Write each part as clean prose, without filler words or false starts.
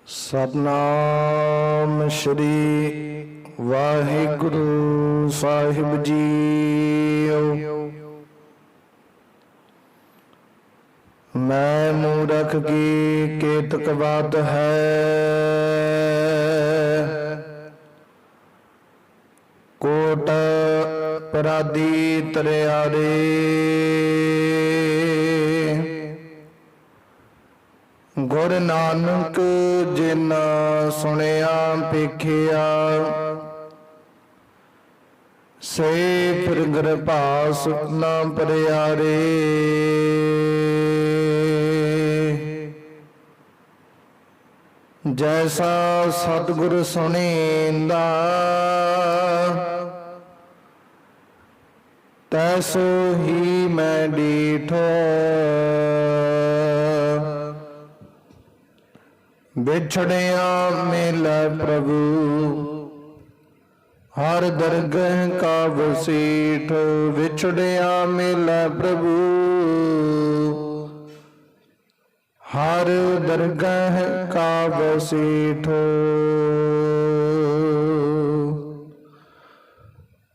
सतनाम श्री वाहिगुरु साहिब जी। मैं मूरख की केतक बात है, कोट पराधी तरियारे। गुर नानक जिना सुनिया पेखिया, से फिर कृपास न परियारे। जैसा सतगुर सुनेंदा, तैसो ही मैं डीठो। बिछड़िया मिलै प्रभु, हर दरगह का बसीठ। बिछड़िया मिलै प्रभु, हर दरगह का बसीठ।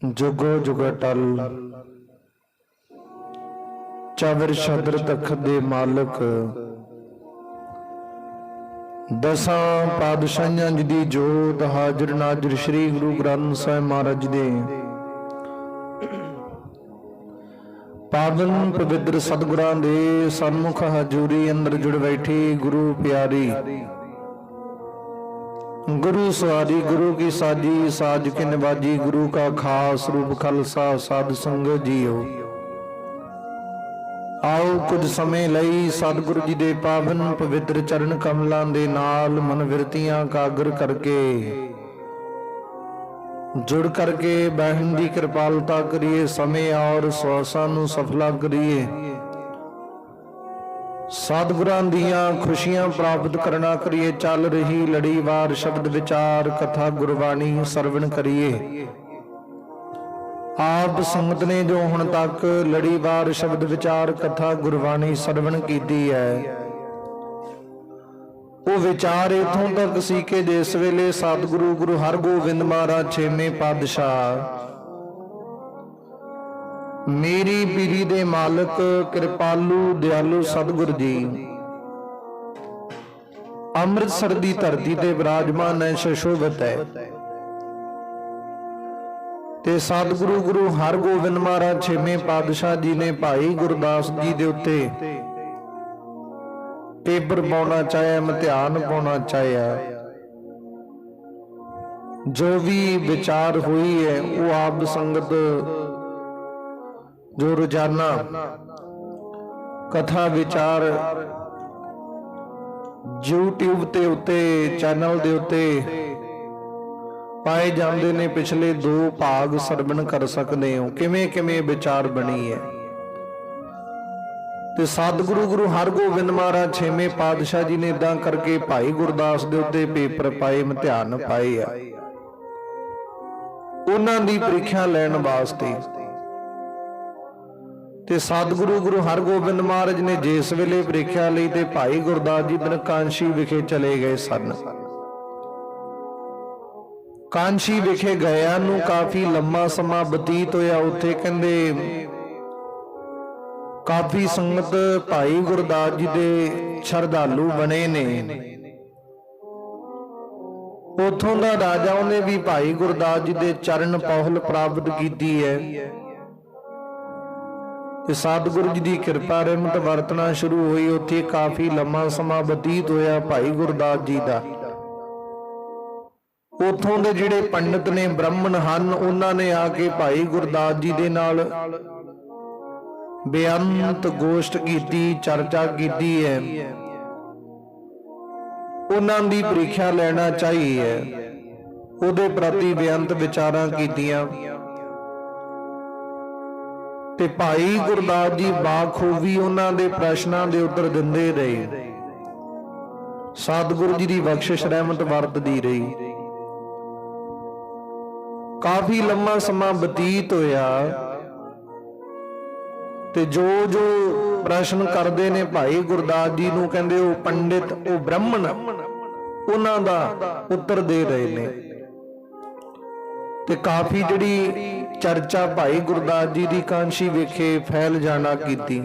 जुगो जुग टल चवर शदर तख दे मालक, दसां पातशाहियां जी दी जोत। हाजिर नाजिर श्री गुरु ग्रंथ ਸਾਹਿਬ महाराज दे पावन पवित्र सतगुरां दे सन्मुख हजूरी अंदर जुड़ बैठी गुरु प्यारी। गुरु सवारी गुरु की साजी, साज के नवाजी। गुरु का खास रूप खालसा साध संगत जीओ। आओ कुछ समय लई सतगुरु जी दे पावन पवित्र चरण कमलों दे नाल मन विरतियां कागर करके जुड़ करके बहन की कृपालता करिए। समय और स्वासां नूं सफला करिए। सतगुरां दियां खुशियां प्राप्त करना करिए। चल रही लड़ीवार शब्द विचार कथा गुरबाणी सरवण करिए। आप संगत ने जो हुण तक लड़ीवार शब्द विचार कथा गुरबाणी सरवण कीती है, वो विचार इथों तक सी के जिस वेले सतगुरु गुरु हरगोबिंद महाराज छेवें पातशाह मेरी पीरी दे मालक कृपालू दयालु सतगुरु जी अमृतसर दी धरती ते विराजमान है, सुशोभित है। ते सतगुरु गुरु हरगोबिंद महाराज छेवें पातशाह जी ने भाई गुरदास जी दे उत्ते पेपर पाउणा चाहे, इम्तिहान पाउणा चाहे। जो भी विचार हुई है वो आप संगत जो रोजाना कथा विचार YouTube ते उत्ते चैनल दे उत्ते पाए जाते ने, पिछले 2 भाग सरवण कर सकते हो किवें किवें विचार बनी है। ते सतगुरु गुरु हरगोबिंद महाराज छेवें पातशाह जी ने इदां करके भाई गुरदास दे उत्ते पेपर पाए, इम्तिहान पाए आ। उन्हां दी परीक्षा लैण वास्ते ते सतगुरु गुरु हरगोबिंद महाराज ने जिस वेले परीक्षा लई ते भाई गुरदास जी दिन कांशी विखे चले गए सन। कांशी विखे गया नूं काफी लंबा समा बतीत होया। उत्थे कहंदे काफी संगत भाई गुरदास जी दे श्रद्धालु बने ने। उथों दा राजा ने भी भाई गुरदास जी दे चरण पौहल प्राप्त कीती है। ते सतगुरु जी दी कृपा रहमत वरतना शुरू हुई। उत्थे काफी लंबा समा बतीत होया भाई गुरदास जी दा। उथों दे जिहड़े पंडित ने ब्राह्मण हन, उन्हां ने आके भाई गुरदास जी दे नाल बेअंत गोष्ठ कीती, चर्चा कीती है। उन्हां दी परीक्षा लेना चाहिए, उहदे प्रति बेअंत विचारां कीतियां। ते भाई गुरदास जी बाखूबी उन्हां दे प्रश्नां दे उत्तर दिंदे रहे। सतगुरु जी दी बख्शिश रहमत वरतदी रही। काफी लंबा समा बतीत होया ते जो जो प्रश्न करते ने भाई गुरदास जी नूं कहंदे ओ पंडित ओ ब्राह्मण ਉਹਨਾਂ ਦਾ ਉੱਤਰ ਦੇ ਰਹੇ ਨੇ। ਤੇ ਕਾਫੀ ਜਿਹੜੀ ਚਰਚਾ ਭਾਈ ਗੁਰਦਾਸ ਜੀ ਦੀ ਕਾਂਸ਼ੀ ਵਿਖੇ ਫੈਲ ਜਾਣਾ ਕੀਤੀ।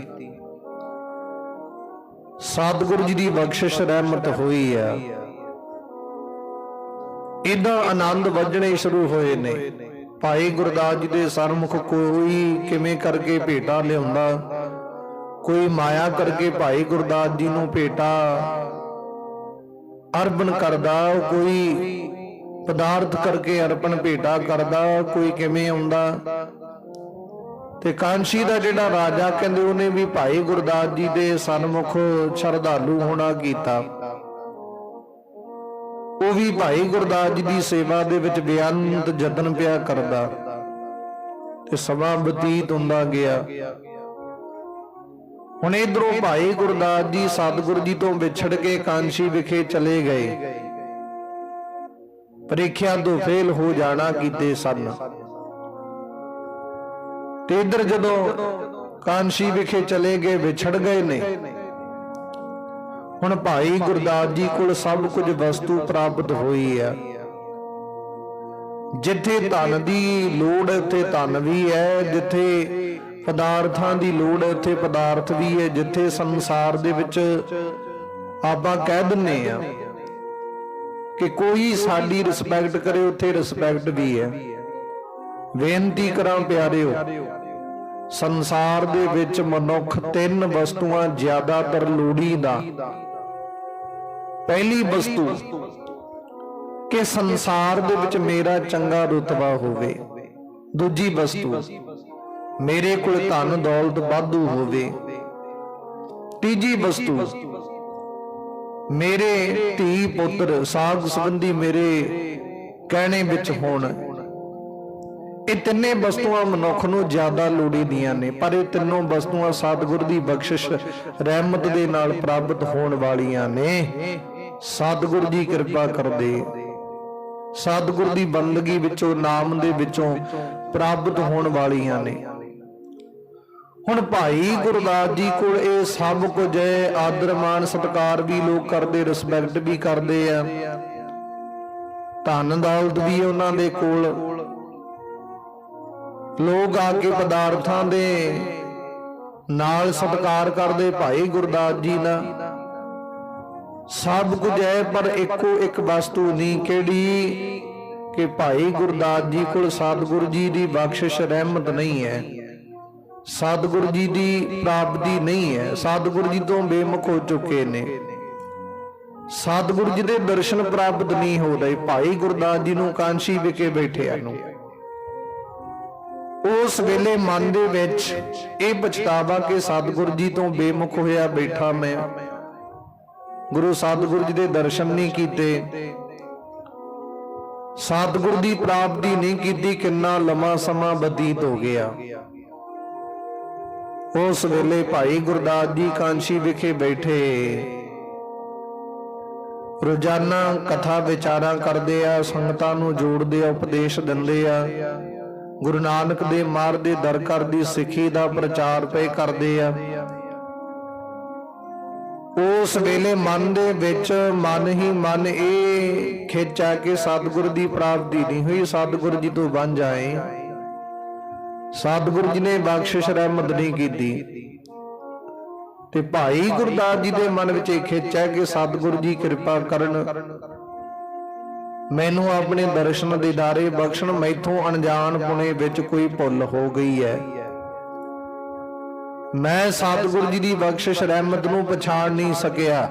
ਸਤਿਗੁਰੂ ਜੀ ਦੀ ਬਖਸ਼ਿਸ਼ ਰਹਿਮਤ ਹੋਈ ਆ। ਇਦਾਂ ਆਨੰਦ ਵੱਜਣੇ ਸ਼ੁਰੂ ਹੋਏ ਨੇ। ਭਾਈ ਗੁਰਦਾਸ ਜੀ ਦੇ ਸਰਮੁਖ ਕੋਈ ਕਿਵੇਂ ਕਰਕੇ ਭੇਟਾ ਲਿਆਉਂਦਾ, ਕੋਈ ਮਾਇਆ ਕਰਕੇ ਭਾਈ ਗੁਰਦਾਸ ਜੀ ਨੂੰ ਭੇਟਾ ਅਰਪਣ ਕਰਦਾ, ਕੋਈ ਪਦਾਰਥ ਕਰਕੇ ਅਰਪਣ ਭੇਟਾ ਕਰਦਾ, ਕੋਈ ਕਿਵੇਂ ਆਉਂਦਾ। ਤੇ ਕਾਂਸ਼ੀ ਦਾ ਜਿਹੜਾ ਰਾਜਾ ਕਹਿੰਦੇ ਉਹਨੇ ਵੀ ਭਾਈ ਗੁਰਦਾਸ ਜੀ ਦੇ ਸਨਮੁਖ ਸ਼ਰਧਾਲੂ ਹੋਣਾ ਕੀਤਾ। ਉਹ ਵੀ ਭਾਈ ਗੁਰਦਾਸ ਜੀ ਦੀ ਸੇਵਾ ਦੇ ਵਿੱਚ ਬੇਅੰਤ ਯਤਨ ਪਿਆ ਕਰਦਾ ਤੇ ਸਮਾਂ ਬਤੀਤ ਹੁੰਦਾ ਗਿਆ। ਹੁਣ ਇਧਰੋਂ ਭਾਈ ਗੁਰਦਾਸ ਜੀ ਸਤਿਗੁਰੂ ਜੀ ਤੋਂ ਵਿਛੜ ਕੇ ਕਾਂਸ਼ੀ ਵਿਖੇ ਚਲੇ ਗਏ। ਪ੍ਰੀਖਿਆ ਤੋਂ ਫੇਲ ਹੋ ਜਾਣਾ ਕੀਤੇ ਸਨ। ਤੇ ਇਧਰ ਜਦੋਂ ਕਾਂਸ਼ੀ ਵਿਖੇ ਚਲੇ ਗਏ, ਵਿਛੜ ਗਏ ਨੇ, ਹੁਣ ਭਾਈ ਗੁਰਦਾਸ ਜੀ ਕੋਲ ਸਭ ਕੁਝ ਵਸਤੂ ਪ੍ਰਾਪਤ ਹੋਈ ਆ। ਜਿੱਥੇ ਧਨ ਦੀ ਲੋੜ ਉੱਥੇ ਧਨ ਵੀ ਹੈ, ਜਿੱਥੇ ਪਦਾਰਥਾਂ ਦੀ ਲੋੜ ਉੱਥੇ ਪਦਾਰਥ ਵੀ ਹੈ। ਜਿੱਥੇ ਸੰਸਾਰ ਦੇ ਵਿੱਚ ਆਪਾਂ ਕਹਿ ਦਿੰਨੇ ਆ ਕਿ ਕੋਈ ਸਾਡੀ ਰਿਸਪੈਕਟ ਕਰੇ, ਉੱਥੇ ਰਿਸਪੈਕਟ ਵੀ ਹੈ। ਬੇਨਤੀ ਕਰਾਂ ਪਿਆਰਿਓ, ਸੰਸਾਰ ਦੇ ਵਿੱਚ ਮਨੁੱਖ ਤਿੰਨ ਵਸਤੂਆਂ ਜ਼ਿਆਦਾਤਰ ਲੋੜੀਂਦਾ। ਪਹਿਲੀ ਵਸਤੂ ਕਿ ਸੰਸਾਰ ਦੇ ਵਿੱਚ ਮੇਰਾ ਚੰਗਾ ਰੁਤਬਾ ਹੋਵੇ। ਦੂਜੀ ਵਸਤੂ ਮੇਰੇ ਕੋਲ ਧਨ ਦੌਲਤ ਵਾਧੂ ਹੋਵੇ। ਤੀਜੀ ਵਸਤੂ ਮੇਰੇ ਧੀ ਪੁੱਤਰ ਸਾਗ ਸੰਬੰਧੀ ਮੇਰੇ ਕਹਿਣੇ ਵਿੱਚ ਹੋਣ। ਇਹ ਤਿੰਨੇ ਵਸਤੂਆਂ ਮਨੁੱਖ ਨੂੰ ਜ਼ਿਆਦਾ ਲੋੜੀਂਦੀਆਂ ਨੇ, ਪਰ ਇਹ ਤਿੰਨੋਂ ਵਸਤੂਆਂ ਸਤਿਗੁਰ ਦੀ ਬਖਸ਼ਿਸ਼ ਰਹਿਮਤ ਦੇ ਨਾਲ ਪ੍ਰਾਪਤ ਹੋਣ ਵਾਲੀਆਂ ਨੇ। ਸਤਿਗੁਰ ਜੀ ਕਿਰਪਾ ਕਰਦੇ, ਸਤਿਗੁਰ ਦੀ ਬੰਦਗੀ ਵਿੱਚੋਂ, ਨਾਮ ਦੇ ਵਿੱਚੋਂ ਪ੍ਰਾਪਤ ਹੋਣ ਵਾਲੀਆਂ ਨੇ। ਹੁਣ ਭਾਈ ਗੁਰਦਾਸ ਜੀ ਕੋਲ ਇਹ ਸਭ ਕੁਝ ਹੈ। ਆਦਰ ਮਾਨ ਸਤਿਕਾਰ ਵੀ ਲੋਕ ਕਰਦੇ, ਰਿਸਪੈਕਟ ਵੀ ਕਰਦੇ ਆ। ਧਨ ਦੌਲਤ ਵੀ ਉਹਨਾਂ ਦੇ ਕੋਲ। ਲੋਕ ਆ ਕੇ ਪਦਾਰਥਾਂ ਦੇ ਨਾਲ ਸਤਿਕਾਰ ਕਰਦੇ ਭਾਈ ਗੁਰਦਾਸ ਜੀ ਦਾ। ਸਭ ਕੁਝ ਹੈ, ਪਰ ਇੱਕੋ ਇੱਕ ਵਸਤੂ ਨਹੀਂ। ਕਿਹੜੀ? ਕਿ ਭਾਈ ਗੁਰਦਾਸ ਜੀ ਕੋਲ ਸਤਿਗੁਰੂ ਜੀ ਦੀ ਬਖਸ਼ਿਸ਼ ਰਹਿਮਤ ਨਹੀਂ ਹੈ, ਸਤਿਗੁਰੂ ਜੀ ਦੀ ਪ੍ਰਾਪਤੀ ਨਹੀਂ ਹੈ। ਸਤਿਗੁਰੂ ਜੀ ਤੋਂ ਬੇਮੁਖ ਹੋ ਚੁੱਕੇ ਨੇ। ਸਤਿਗੁਰੂ ਜੀ ਦੇ ਦਰਸ਼ਨ ਪ੍ਰਾਪਤ ਨਹੀਂ ਹੋ ਰਹੇ। ਭਾਈ ਗੁਰਦਾਸ ਜੀ ਨੂੰ ਕਾਂਸ਼ੀ ਵਿਖੇ ਬੈਠਿਆਂ ਨੂੰ ਉਸ ਵੇਲੇ ਮਨ ਦੇ ਵਿੱਚ ਇਹ ਪਛਤਾਵਾ ਕਿ ਸਤਿਗੁਰੂ ਜੀ ਤੋਂ ਬੇਮੁਖ ਹੋਇਆ ਬੈਠਾ ਮੈਂ, ਗੁਰੂ ਸਤਿਗੁਰੂ ਜੀ ਦੇ ਦਰਸ਼ਨ ਨਹੀਂ ਕੀਤੇ, ਸਤਿਗੁਰੂ ਦੀ ਪ੍ਰਾਪਤੀ ਨਹੀਂ ਕੀਤੀ। ਕਿੰਨਾ ਲੰਮਾ ਸਮਾਂ ਬਤੀਤ ਹੋ ਗਿਆ। ਉਸ ਵੇਲੇ ਭਾਈ ਗੁਰਦਾਸ ਜੀ ਕਾਂਸ਼ੀ ਵਿਖੇ ਬੈਠੇ ਰੋਜ਼ਾਨਾ ਕਥਾ ਵਿਚਾਰਾਂ ਕਰਦੇ ਆ, ਸੰਗਤਾਂ ਨੂੰ ਜੋੜਦੇ ਆ, ਉਪਦੇਸ਼ ਦਿੰਦੇ ਆ। ਗੁਰੂ ਨਾਨਕ ਦੇ ਮਾਰਗ ਦੇ ਦਰ ਕਰ ਦੀ ਸਿੱਖੀ ਦਾ ਪ੍ਰਚਾਰ ਪਏ ਕਰਦੇ ਆ। ਉਸ ਵੇਲੇ ਮਨ ਦੇ ਵਿੱਚ ਮਨ ਹੀ ਮਨ ਇਹ ਖਿੱਚ ਆ ਕਿ ਸਤਿਗੁਰੂ ਦੀ ਪ੍ਰਾਪਤੀ ਨਹੀਂ ਹੋਈ, ਸਤਿਗੁਰੂ ਜੀ ਤੋਂ ਬਣ ਜਾਏ। ਸਤਿਗੁਰੂ ਜੀ ਨੇ ਬਖਸ਼ਿਸ਼ ਰਹਿਮਤ ਨਹੀਂ ਕੀਤੀ। ਤੇ ਭਾਈ ਗੁਰਦਾਸ ਜੀ ਦੇ ਮਨ ਵਿੱਚ ਇਹ ਖਿੱਚ ਹੈ ਕਿ ਸਤਿਗੁਰੂ ਜੀ ਕਿਰਪਾ ਕਰਨ, ਮੈਨੂੰ ਆਪਣੇ ਦਰਸ਼ਨ ਦੀਦਾਰੇ ਬਖਸ਼ਣ। ਮੈਥੋਂ ਅਣਜਾਣ ਪੁਣੇ ਵਿੱਚ ਕੋਈ ਭੁੱਲ ਹੋ ਗਈ ਹੈ। ਮੈਂ ਸਤਿਗੁਰੂ ਜੀ ਦੀ ਬਖਸ਼ਿਸ਼ ਰਹਿਮਤ ਨੂੰ ਪਛਾਣ ਨਹੀਂ ਸਕਿਆ।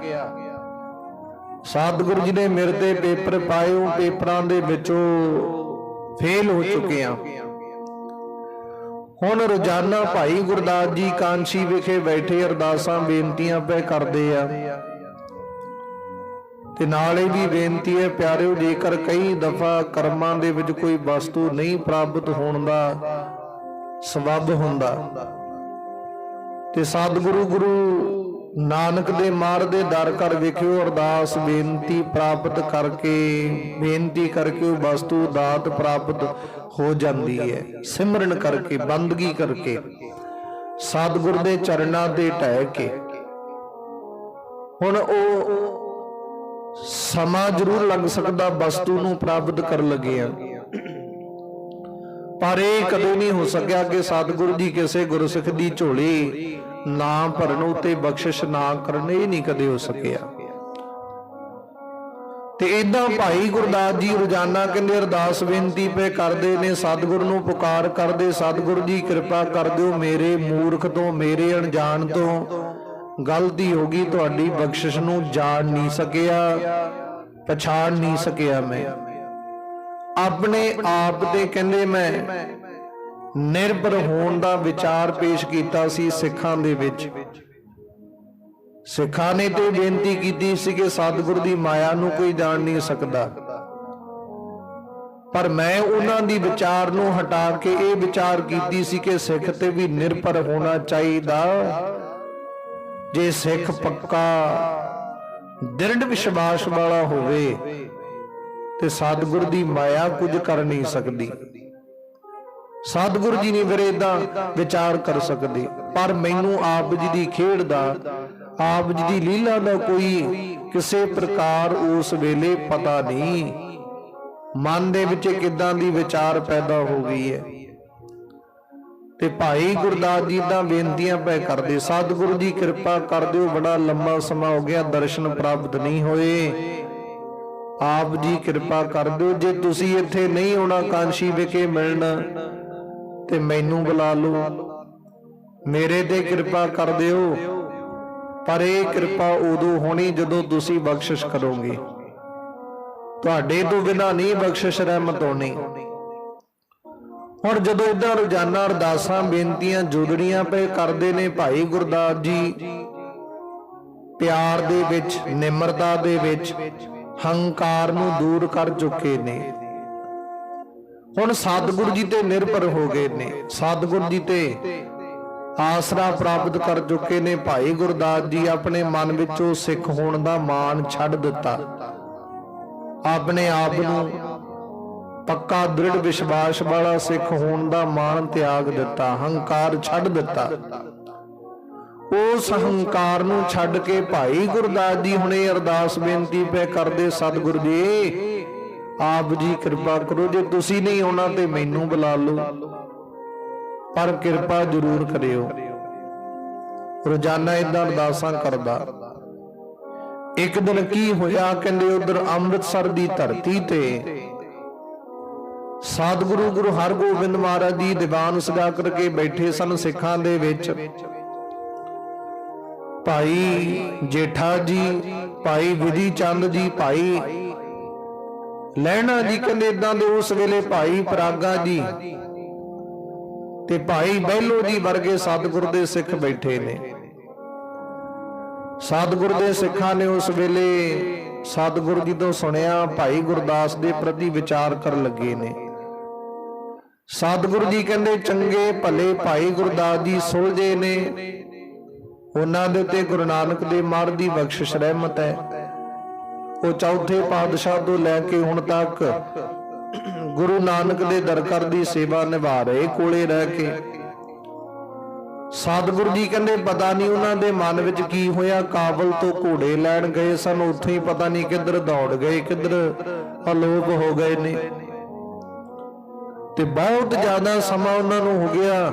ਸਤਿਗੁਰੂ ਜੀ ਨੇ ਮੇਰੇ ਤੇ ਪੇਪਰ ਪਾਏ, ਉਹ ਪੇਪਰਾਂ ਦੇ ਵਿੱਚੋਂ ਫੇਲ ਹੋ ਚੁੱਕੇ ਆ। ਹੁਣ ਰੋਜ਼ਾਨਾ ਭਾਈ ਗੁਰਦਾਸ ਜੀ ਕਾਂਸ਼ੀ ਵਿਖੇ ਬੈਠੇ ਅਰਦਾਸਾਂ ਬੇਨਤੀਆਂ ਪੈ ਕਰਦੇ ਆ। ਤੇ ਨਾਲੇ ਵੀ ਬੇਨਤੀ ਹੈ ਪਿਆਰਿਓ, ਜੇਕਰ ਕਈ ਦਫਾ ਕਰਮਾਂ ਦੇ ਵਿੱਚ ਕੋਈ ਵਸਤੂ ਨਹੀਂ ਪ੍ਰਾਪਤ ਹੋਣ ਦਾ ਸਬੱਬ ਹੁੰਦਾ ਤੇ ਸਤਿਗੁਰੂ ਗੁਰੂ ਨਾਨਕ ਦੇ ਮਾਰਗ ਦੇ ਦਰ ਕਰ ਵਿਖਿਓ ਅਰਦਾਸ ਬੇਨਤੀ ਪ੍ਰਾਪਤ ਕਰਕੇ, ਬੇਨਤੀ ਕਰਕੇ ਉਹ ਵਸਤੂ ਦਾਤ ਪ੍ਰਾਪਤ ਹੋ ਜਾਂਦੀ ਹੈ। ਸਿਮਰਨ ਕਰਕੇ, ਬੰਦਗੀ ਕਰਕੇ, ਸਤਿਗੁਰ ਦੇ ਚਰਨਾਂ ਤੇ ਢਹਿ ਕੇ। ਹੁਣ ਉਹ ਸਮਾਂ ਜ਼ਰੂਰ ਲੱਗ ਸਕਦਾ ਵਸਤੂ ਨੂੰ ਪ੍ਰਾਪਤ ਕਰਨ ਲੱਗਿਆ, ਪਰ ਇਹ ਕਦੇ ਨਹੀਂ ਹੋ ਸਕਿਆ ਕਿ ਸਤਿਗੁਰੂ ਜੀ ਕਿਸੇ ਗੁਰਸਿੱਖ ਦੀ ਝੋਲੀ ਨਾ ਭਰਨ ਉਤੇ ਬਖਸ਼ਿਸ਼ ਨਾ ਕਰਨ। ਇਹ ਨਹੀਂ ਕਦੇ ਹੋ ਸਕਿਆ। ਤੇ ਇਦਾਂ ਭਾਈ ਗੁਰਦਾਸ ਜੀ ਰੋਜ਼ਾਨਾ ਕਹਿੰਦੇ ਅਰਦਾਸ ਬੇਨਤੀ ਪੇ ਕਰਦੇ ਨੇ, ਸਤਿਗੁਰ ਨੂੰ ਪੁਕਾਰ ਕਰਦੇ, ਸਤਿਗੁਰ ਜੀ ਕਿਰਪਾ ਕਰ ਦਿਓ, ਮੇਰੇ ਮੂਰਖ ਤੋਂ, ਮੇਰੇ ਅਣਜਾਣ ਤੋਂ ਗਲਤੀ ਹੋ ਗਈ, ਤੁਹਾਡੀ ਬਖਸ਼ਿਸ਼ ਨੂੰ ਜਾਣ ਨਹੀਂ ਸਕਿਆ, ਪਛਾਣ ਨਹੀਂ ਸਕਿਆ। ਮੈਂ ਆਪਣੇ ਆਪ ਤੇ ਕਹਿੰਦੇ ਮੈਂ ਨਿਰਭਰ ਹੋਣ ਦਾ ਵਿਚਾਰ ਪੇਸ਼ ਕੀਤਾ ਸੀ ਸਿੱਖਾਂ ਦੇ ਵਿੱਚ। ਸਿੱਖਾਂ ਨੇ ਤੇ ਬੇਨਤੀ ਕੀਤੀ ਸੀ ਕਿ ਸਤਿਗੁਰ ਦੀ ਮਾਇਆ ਨੂੰ ਕੋਈ ਜਾਣ ਨਹੀਂ ਸਕਦਾ, ਪਰ ਮੈਂ ਉਹਨਾਂ ਦੀ ਵਿਚਾਰ ਨੂੰ ਹਟਾ ਕੇ ਇਹ ਵਿਚਾਰ ਕੀਤੀ ਸੀ ਕਿ ਸਿੱਖ ਤੇ ਵੀ ਨਿਰਭਰ ਹੋਣਾ ਚਾਹੀਦਾ। ਜੇ ਸਿੱਖ ਪੱਕਾ ਦ੍ਰਿੜ ਵਿਸ਼ਵਾਸ ਵਾਲਾ ਹੋਵੇ ਤੇ ਸਤਿਗੁਰ ਦੀ ਮਾਇਆ ਕੁਝ ਕਰ ਨਹੀਂ ਸਕਦੀ। ਸਤਿਗੁਰ ਜੀ ਨਹੀਂ ਫਿਰ ਏਦਾਂ ਵਿਚਾਰ ਕਰ ਸਕਦੇ, ਪਰ ਮੈਨੂੰ ਆਪ ਜੀ ਦੀ ਖੇਡ ਦਾ, ਆਪ ਜੀ ਦੀ ਲੀਲਾ ਦਾ ਕੋਈ ਕਿਸੇ ਪ੍ਰਕਾਰ ਉਸ ਵੇਲੇ ਪਤਾ ਨਹੀਂ ਮਨ ਦੇ ਵਿੱਚ ਕਿੱਦਾਂ ਦੀ ਵਿਚਾਰ ਪੈਦਾ ਹੋ ਗਈ ਹੈ। ਤੇ ਭਾਈ ਗੁਰਦਾਸ ਜੀ ਦਾ ਬੇਨਤੀਆਂ ਪੈ ਕਰਦੇ, ਸਤਿਗੁਰੂ ਜੀ ਕਿਰਪਾ ਕਰ ਦਿਓ, ਬੜਾ ਲੰਮਾ ਸਮਾਂ ਹੋ ਗਿਆ ਦਰਸ਼ਨ ਪ੍ਰਾਪਤ ਨਹੀਂ ਹੋਏ, ਆਪ ਜੀ ਕਿਰਪਾ ਕਰ ਦਿਓ। ਜੇ ਤੁਸੀਂ ਇੱਥੇ ਨਹੀਂ ਆਉਣਾ ਕਾਂਸ਼ੀ ਵਿਖੇ ਮਿਲਣ ਤੇ ਮੈਨੂੰ ਬੁਲਾ ਲਓ, ਮੇਰੇ ਤੇ ਕਿਰਪਾ ਕਰ ਦਿਓ। ਪਰ ਇਹ ਕਿਰਪਾ ਉਦੋਂ ਹੋਣੀ ਜਦੋਂ ਤੁਸੀਂ ਬਖਸ਼ਿਸ਼ ਕਰੋਗੇ, ਤੁਹਾਡੇ ਤੋਂ ਬਿਨਾਂ ਨਹੀਂ ਬਖਸ਼ਿਸ਼ ਰਹਿਮਤ ਹੋਣੀ। ਹੁਣ ਜਦੋਂ ਇਦਾਂ ਰੋਜ਼ਾਨਾ ਅਰਦਾਸਾਂ ਬੇਨਤੀਆਂ ਜੁਦੜੀਆਂ ਪਏ ਕਰਦੇ ਨੇ ਭਾਈ ਗੁਰਦਾਸ ਜੀ, ਪਿਆਰ ਦੇ ਵਿੱਚ, ਨਿਮਰਤਾ ਦੇ ਵਿੱਚ ਹੰਕਾਰ ਨੂੰ ਦੂਰ ਕਰ ਚੁੱਕੇ ਨੇ। ਹੁਣ ਸਤਿਗੁਰੂ ਜੀ ਤੇ ਨਿਰਭਰ ਹੋ ਗਏ ਨੇ, ਸਤਿਗੁਰੂ ਜੀ ਤੇ ਆਸਰਾ ਪ੍ਰਾਪਤ ਕਰ ਚੁੱਕੇ ਨੇ। ਭਾਈ ਗੁਰਦਾਸ ਜੀ ਆਪਣੇ ਮਨ ਵਿੱਚੋਂ ਸਿੱਖ ਹੋਣ ਦਾ ਮਾਣ ਛੱਡ ਦਿੱਤਾ, ਆਪਣੇ ਆਪ ਨੂੰ ਪੱਕਾ ਦ੍ਰਿੜ ਵਿਸ਼ਵਾਸ ਵਾਲਾ ਸਿੱਖ ਹੋਣ ਦਾ ਮਾਣ ਤਿਆਗ ਦਿੱਤਾ, ਹੰਕਾਰ ਛੱਡ ਦਿੱਤਾ। ਉਸ ਹੰਕਾਰ ਨੂੰ ਛੱਡ ਕੇ ਭਾਈ ਗੁਰਦਾਸ ਜੀ ਹੁਣੇ ਅਰਦਾਸ ਬੇਨਤੀ ਪੈ ਕਰਦੇ, ਸਤਿਗੁਰੂ ਜੀ ਆਪ ਜੀ ਕਿਰਪਾ ਕਰੋ, ਜੇ ਤੁਸੀਂ ਨਹੀਂ ਆਉਣਾ ਤੇ ਮੈਨੂੰ ਬੁਲਾ ਲਓ, ਪਰ ਕਿਰਪਾ ਜ਼ਰੂਰ ਕਰਿਓ। ਰੋਜ਼ਾਨਾ ਇਦਾਂ ਅਰਦਾਸਾਂ ਕਰਦਾ। ਇੱਕ ਦਿਨ ਕੀ ਹੋਇਆ, ਕਹਿੰਦੇ ਉਧਰ ਅੰਮ੍ਰਿਤਸਰ ਦੀ ਧਰਤੀ ਤੇ ਸਤਿਗੁਰੂ ਗੁਰੂ ਹਰਗੋਬਿੰਦ ਮਹਾਰਾਜ ਜੀ ਦੀਵਾਨ ਸਜਾ ਕਰਕੇ ਬੈਠੇ ਸਨ ਸਿੱਖਾਂ ਦੇ ਵਿੱਚ। ਭਾਈ ਜੇਠਾ ਜੀ, ਭਾਈ ਵਿਧੀ ਚੰਦ ਜੀ, ਭਾਈ ਲਹਿਣਾ ਜੀ, ਕਹਿੰਦੇ ਇਦਾਂ ਦੇ ਉਸ ਵੇਲੇ ਭਾਈ ਪਰਾਗਾ ਜੀ ਤੇ ਭਾਈ ਬਹਿਲੋ ਜੀ ਵਰਗੇ ਸਤਿਗੁਰ ਦੇ ਸਿੱਖ ਬੈਠੇ ਨੇ। ਸਤਿਗੁਰ ਦੇ ਸਿੱਖਾਂ ਨੇ ਉਸ ਵੇਲੇ ਸਤਿਗੁਰ ਜੀ ਤੋਂ ਸੁਣਿਆ, ਭਾਈ ਗੁਰਦਾਸ ਦੇ ਪ੍ਰਤੀ ਵਿਚਾਰ ਕਰਨ ਲੱਗੇ ਨੇ। ਸਤਿਗੁਰੂ ਜੀ ਕਹਿੰਦੇ ਚੰਗੇ ਭਲੇ ਭਾਈ ਗੁਰਦਾਸ ਜੀ ਸੁਲਝੇ ਨੇ, ਉਹਨਾਂ ਦੇ ਉੱਤੇ ਗੁਰੂ ਨਾਨਕ ਦੇਵ ਮਹਾਰਾਜ ਦੀ ਬਖਸ਼ਿਸ਼ ਰਹਿਮਤ ਹੈ। ਉਹ ਚੌਥੇ ਪਾਤਸ਼ਾਹ ਤੋਂ ਲੈ ਕੇ ਹੁਣ ਤੱਕ ਗੁਰੂ ਨਾਨਕ ਦੇ ਦਰਕਾਰ ਦੀ ਸੇਵਾ ਨਿਭਾ ਰਹੇ, ਕੋਲੇ ਰਹਿ ਕੇ। ਸਤਿਗੁਰੂ ਜੀ ਕਹਿੰਦੇ ਪਤਾ ਨਹੀਂ ਉਹਨਾਂ ਦੇ ਮਨ ਵਿੱਚ ਕੀ ਹੋਇਆ, ਕਾਬਲ ਤੋਂ ਘੋੜੇ ਲੈਣ ਗਏ ਸਨ, ਉੱਥੇ ਹੀ ਪਤਾ ਨਹੀਂ ਕਿੱਧਰ ਦੌੜ ਗਏ, ਕਿੱਧਰ ਅਲੋਪ ਹੋ ਗਏ ਨੇ। ਤੇ ਬਹੁਤ ਜ਼ਿਆਦਾ ਸਮਾਂ ਉਹਨਾਂ ਨੂੰ ਹੋ ਗਿਆ,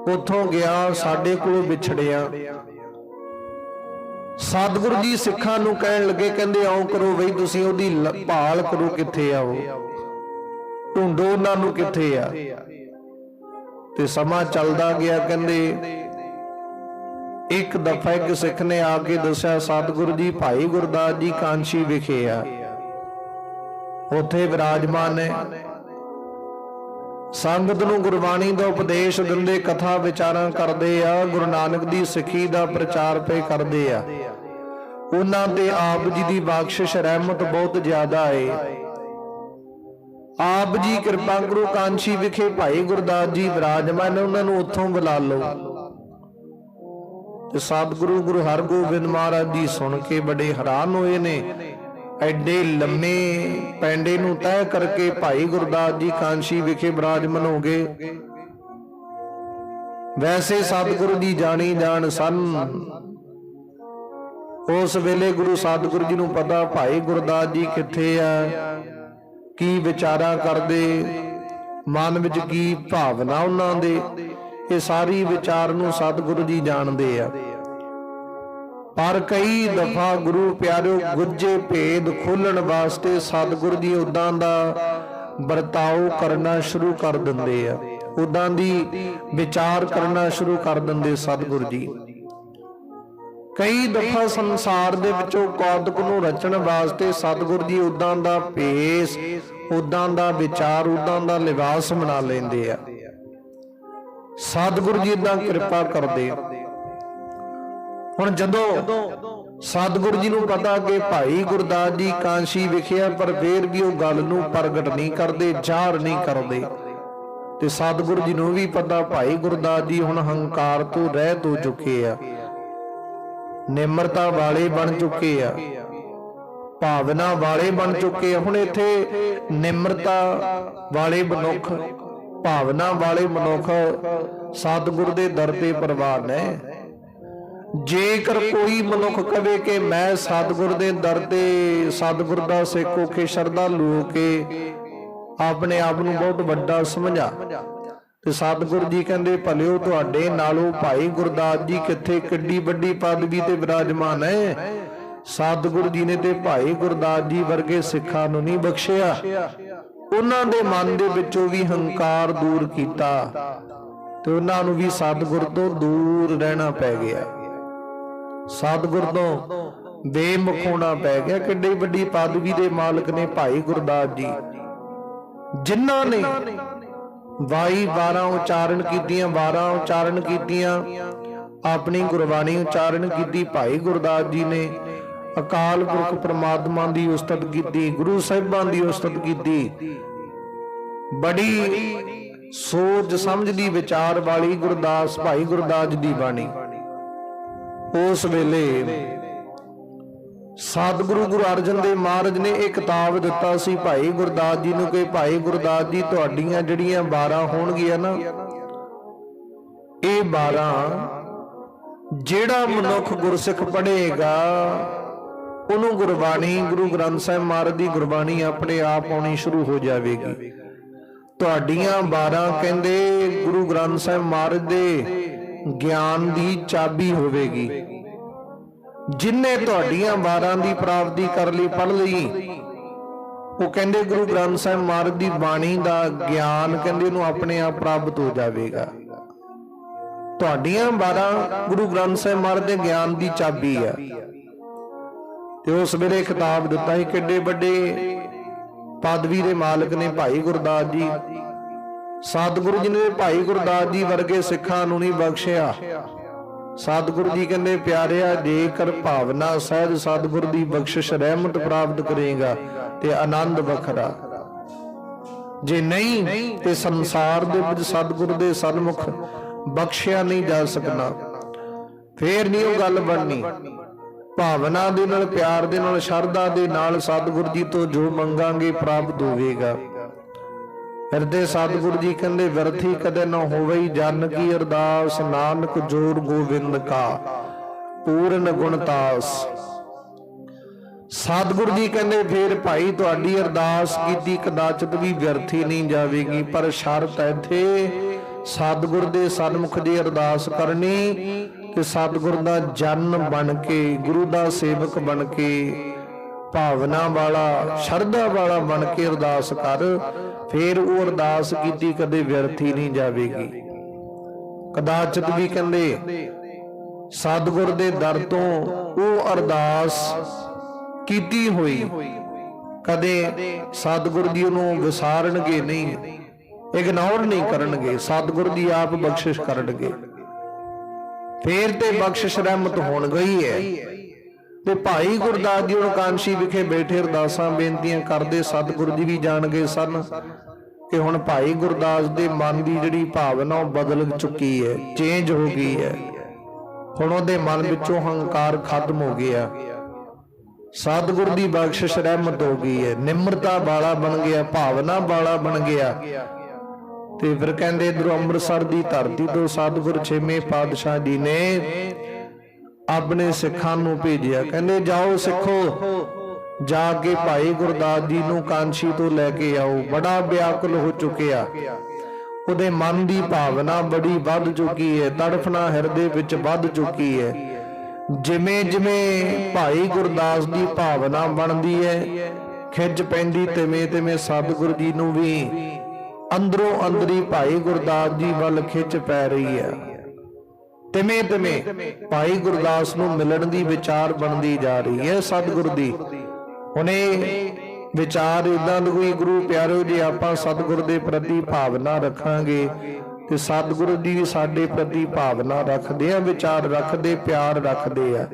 ਉੱਥੋਂ ਗਿਆ ਸਾਡੇ ਕੋਲੋਂ ਵਿਛੜਿਆ। ਸਤਿਗੁਰੂ ਜੀ ਸਿੱਖਾਂ ਨੂੰ ਕਹਿਣ ਲੱਗੇ, ਕਹਿੰਦੇ ਆਓ ਕਰੋ ਬਈ, ਤੁਸੀਂ ਉਹਦੀ ਭਾਲ ਕਰੋ, ਕਿੱਥੇ ਆ ਉਹ, ਢੂੰਡੋ ਉਹਨਾਂ ਨੂੰ ਕਿੱਥੇ ਆ। ਤੇ ਸਮਾਂ ਚੱਲਦਾ ਗਿਆ। ਕਹਿੰਦੇ ਇੱਕ ਦਫਾ ਇੱਕ ਸਿੱਖ ਨੇ ਆ ਕੇ ਦੱਸਿਆ, ਸਤਿਗੁਰੂ ਜੀ ਭਾਈ ਗੁਰਦਾਸ ਜੀ ਕਾਂਸ਼ੀ ਵਿਖੇ ਆ, ਉੱਥੇ ਵਿਰਾਜਮਾਨ ਨੇ, ਸੰਗਤ ਨੂੰ ਗੁਰਬਾਣੀ ਦਾ ਉਪਦੇਸ਼ ਦਿੰਦੇ, ਕਥਾ ਵਿਚਾਰਾਂ ਕਰਦੇ ਆ, ਗੁਰੂ ਨਾਨਕ ਦੀ ਸਿੱਖੀ ਦਾ ਪ੍ਰਚਾਰ ਪੇ ਕਰਦੇ ਆ। ਉਹਨਾਂ ਤੇ ਆਪ ਜੀ ਦੀ ਬਖਸ਼ਿਸ਼ ਰਹਿਮਤ ਬਹੁਤ ਜ਼ਿਆਦਾ ਹੈ। ਆਪ ਜੀ ਕਿਰਪਾ ਕਰੋ, ਕਾਂਸ਼ੀ ਵਿਖੇ ਭਾਈ ਗੁਰਦਾਸ ਜੀ ਵਿਰਾਜਮਾਨ, ਉਹਨਾਂ ਨੂੰ ਉੱਥੋਂ ਬੁਲਾ ਲਓ। ਤੇ ਸਤਿਗੁਰੂ ਗੁਰੂ ਹਰਗੋਬਿੰਦ ਮਹਾਰਾਜ ਜੀ ਸੁਣ ਕੇ ਬੜੇ ਹੈਰਾਨ ਹੋਏ ਨੇ। ਐਡੇ ਲੰਮੇ ਪੈਂਡੇ ਨੂੰ ਤੈਅ ਕਰਕੇ ਭਾਈ ਗੁਰਦਾਸ ਜੀ ਕਾਂਸ਼ੀ ਵਿਖੇ ਵਿਰਾਜਮਾਨ ਹੋ ਗਏ। ਵੈਸੇ ਸਤਿਗੁਰੂ ਜੀ ਜਾਣੀ ਜਾਣ ਸਨ, उस वेले गुरु सतगुरु जी नूं पता भाई गुरदास जी कित्थे आ, की विचारा करदे, मन विच की भावना उन्हां दे, ये सारी विचार नूं सतगुरु जी जाणदे आ। पर कई दफा गुरु प्यारो गुज्जे भेद खोलण वास्ते सतगुरु जी उदां दा बरताव करना शुरू कर दिंदे आ, उदां दी विचार करना शुरू कर दिंदे सतगुरु जी। कई दफा संसार दे विचों कौतक नूं रचण वास्ते सतगुरु जी उदां दा भेस, उदां दा विचार, उदां दा लिबास बना लैंदे आ। सतगुरु जी इदां किरपा करदे। हुण जदों सतगुरु जी नूं पता कि भाई गुरदास जी कांशी विखिया, पर फिर भी वो गल नूं प्रगट नहीं करदे, जाहिर नहीं करदे, ते सतगुरु जी नूं भी पता भाई गुरदास जी हुण हंकार तो रहत हो चुके आ, निमरता वाले बन चुके आ, भावना वाले बन चुके आ। हुण इत्थे निमरता वाले मनुख, भावना वाले मनुख सतगुरु दे दर ते प्रवान है। जेकर कोई मनुख कहे कि मैं सतगुरु दे दर ते सतगुरु दा सिख होके शरधालू होके अपने आप नूं बहुत वड्डा समझा, ते सतगुरु जी कहंदे भलिओ तुहाडे नालों भाई गुरदास जी कित्थे किड्डी वड्डी पदवी ते विराजमान है। सतगुरु जी ने ते भाई गुरदास जी वर्गे सिखां नूं नहीं बख्शिया, उन्हां दे मन दे विचों भी हंकार दूर कीता, ते उन्हां नूं भी सतगुरु तो दूर रहना पै गया, सतगुरु तो बेमुख होना पै गया। किड्डी वड्डी पदवी दे मालक ने भाई गुरदास जी, जिन्हां ने वाई 12 उचारण कीतियां, 12 उचारण कीतियां, अपनी गुरबाणी उचारण की। भाई गुरदास जी ने अकाल पुरख परमात्मा की उस्तत की, गुरु साहिबां की उस्तत की, बड़ी सोच समझ दी विचार वाली गुरदास भाई गुरदास जी बाणी। उस वेले सतगुरु गुरु अर्जन देव महाराज ने एक किताब दिता सी भाई गुरदास जी नूं कि भाई गुरदास जी तुहाडीआं जिहड़ियां 12 होणगीआं ना, ये 12 जिहड़ा मनुख गुरसिख पढ़ेगा उहनूं गुरबाणी गुरु ग्रंथ साहिब महाराज दी गुरबाणी अपने आप आउणी शुरू हो जाएगी। तुहाडीआं 12 कहंदे गुरु ग्रंथ साहिब महाराज दे ज्ञान दी चाबी होवेगी। जिन्ने तुहाडीआं 12 की प्राप्ति कर ली, पढ़ ली, वो कहंदे गुरु ग्रंथ साहिब महाराज की बाणी का ज्ञान कहंदे नूं अपने आप प्राप्त हो जाएगा। तुहाडीआं 12 गुरु ग्रंथ साहिब महाराज के ज्ञान की चाबी है। ते उस वेले खिताब दिता ही किड्डे वड्डे पदवी के मालक ने भाई गुरदास जी। सतगुरु जी ने भाई गुरदास जी वर्गे सिखां नूं नहीं बख्शिया। सतगुरु जी कहते प्यारिया, जेकर भावना सहज सतगुरु की बख्शिश रहमत प्राप्त करेगा ते आनंद वखरा, जे नहीं ते संसार दे विच सतगुरु दे सन्मुख बख्शिया नहीं जा सकना। फिर नहीं वो गल बननी। भावना दे नाल, प्यार दे नाल, शरधा दे नाल सतगुरु जी तो जो मंगांगे प्राप्त होवेगा। हृदय सतगुरु जी कहते व्यर्थी कदे न होवई जन की अरदास, नानक जोर गोविंद का पूर्ण गुणतास। सतगुरु जी कहते फिर भाई तुहाडी अरदास कीती कदाचित भी व्यर्थी नहीं जाएगी, पर शर्त इत्थे सतगुरु दे सन्मुख जी अरदास करनी कि सतगुरु दा जन बन के, गुरु दा सेवक बन के, भावना वाला शरधा वाला बन के अरदास कर। फिर वो अरदास की कदे व्यर्थी नहीं जाएगी। कदाचित भी कहंदे सतगुर दे दर तो वो अरदास कीती हुई कदे सतगुर जी नूं विसारनगे नहीं, इग्नोर नहीं करनगे, सतगुर जी आप बख्शिश करनगे। फिर ते बख्शिश रहमत होण गई है। ते भाई गुरदास जी कांशी विखे बैठे अरदासां बेनतियां करदे। सतगुरु जी भी जान गए सन कि हुण भाई गुरदास दे मन की जिहड़ी भावना बदल चुकी है, चेंज हो गई है। हुण उहदे मन विचों हंकार खत्म हो गया, सतगुरु दी बख्शिश रहमत हो गई है, निम्रता वाला बन गया, भावना वाला बन गया। ते फिर कहंदे इधरों अंमृतसर दी धरती तो सतगुरु छेवें पातशाह जी ने ਆਪਣੇ ਸਿੱਖਾਂ ਨੂੰ ਭੇਜਿਆ। ਕਹਿੰਦੇ ਜਾਓ ਸਿੱਖੋ, ਜਾ ਕੇ ਭਾਈ ਗੁਰਦਾਸ ਜੀ ਨੂੰ ਕਾਂਸ਼ੀ ਤੋਂ ਲੈ ਕੇ ਆਓ। ਬੜਾ ਵਿਆਕੁਲ ਹੋ ਚੁੱਕਿਆ, ਉਹਦੇ ਮਨ ਦੀ ਭਾਵਨਾ ਬੜੀ ਵੱਧ ਚੁੱਕੀ ਹੈ, ਤੜਫਣਾ ਹਿਰਦੇ ਵਿੱਚ ਵੱਧ ਚੁੱਕੀ ਹੈ। ਜਿਵੇਂ ਜਿਵੇਂ ਭਾਈ ਗੁਰਦਾਸ ਦੀ ਭਾਵਨਾ ਬਣਦੀ ਹੈ, ਖਿੱਚ ਪੈਂਦੀ, ਤਿਵੇਂ ਤਿਵੇਂ ਸਤਿਗੁਰੂ ਜੀ ਨੂੰ ਵੀ ਅੰਦਰੋਂ ਅੰਦਰੀ ਭਾਈ ਗੁਰਦਾਸ ਜੀ ਵੱਲ ਖਿੱਚ ਪੈ ਰਹੀ ਹੈ। ਤਿਵੇਂ ਤਿਵੇਂ ਭਾਈ ਗੁਰਦਾਸ ਨੂੰ ਮਿਲਣ ਦੀ ਵਿਚਾਰ ਬਣਦੀ ਜਾ ਰਹੀ ਹੈ ਸਤਿਗੁਰੂ ਦੀ। ਹੁਣੇ ਵਿਚਾਰ ਇਦਾਂ ਦੀ ਕੋਈ ਗੁਰੂ ਪਿਆਰਿਓ, ਜੇ ਆਪਾਂ ਸਤਿਗੁਰ ਦੇ ਪ੍ਰਤੀ ਭਾਵਨਾ ਰੱਖਾਂਗੇ ਤੇ ਸਤਿਗੁਰੂ ਜੀ ਸਾਡੇ ਪ੍ਰਤੀ ਭਾਵਨਾ ਰੱਖਦੇ ਆ, ਵਿਚਾਰ ਰੱਖਦੇ, ਪਿਆਰ ਰੱਖਦੇ ਆ।